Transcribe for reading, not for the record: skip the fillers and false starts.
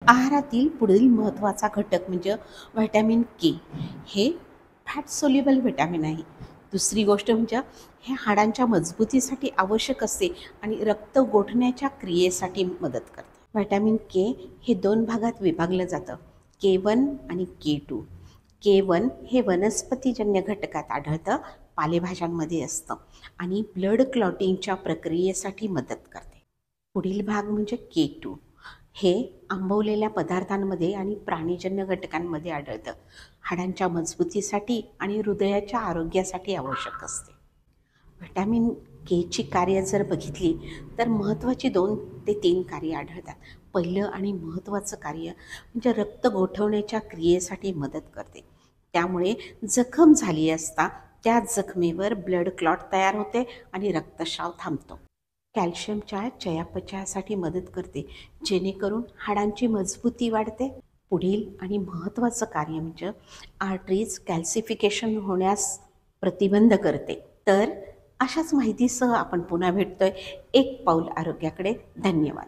आहारातील पुढील महत्त्वाचा घटक म्हणजे व्हिटॅमिन के. हे फॅट सोल्युबल व्हिटॅमिन आहे. दुसरी गोष्ट म्हणजे हे हाडांच्या मजबूतीसाठी आवश्यक असते आणि रक्त गोठण्याच्या क्रियेसाठी मदत करते. व्हिटॅमिन के हे 2 भागात विभागलं जातं, K1 आणि K2. K1 हे वनस्पतीजन्य घटकात आढळतं, पालेभाज्यांमध्ये असतं आणि ब्लड क्लॉटिंगच्या प्रक्रियेसाठी मदत करते. पुढील भाग म्हणजे K2. हे आंबवलेल्या पदार्थांमध्ये आणि प्राणीजन्य घटकांमध्ये आढळतं. हाडांच्या मजबूतीसाठी आणि हृदयाच्या आरोग्यासाठी आवश्यक असते. व्हिटॅमिन केची कार्य जर बघितली तर महत्त्वाची 2 ते 3 कार्य आढळतात. पहिलं आणि महत्त्वाचं कार्य म्हणजे रक्त गोठवण्याच्या क्रियेसाठी मदत करते. त्यामुळे जखम झाली असता त्या जखमेवर ब्लड क्लॉट तयार होते आणि रक्तस्राव थांबतो. कॅल्शियमच्या चयापचयासाठी मदत करते, जेणेकरून हाडांची मजबूती वाढते. पुढील आणि महत्त्वाचं कार्य म्हणजे आर्टरीज कॅल्सिफिकेशन होण्यास प्रतिबंध करते. तर अशाच माहितीसह आपण पुन्हा भेटतोय एक पाऊल आरोग्याकडे. धन्यवाद.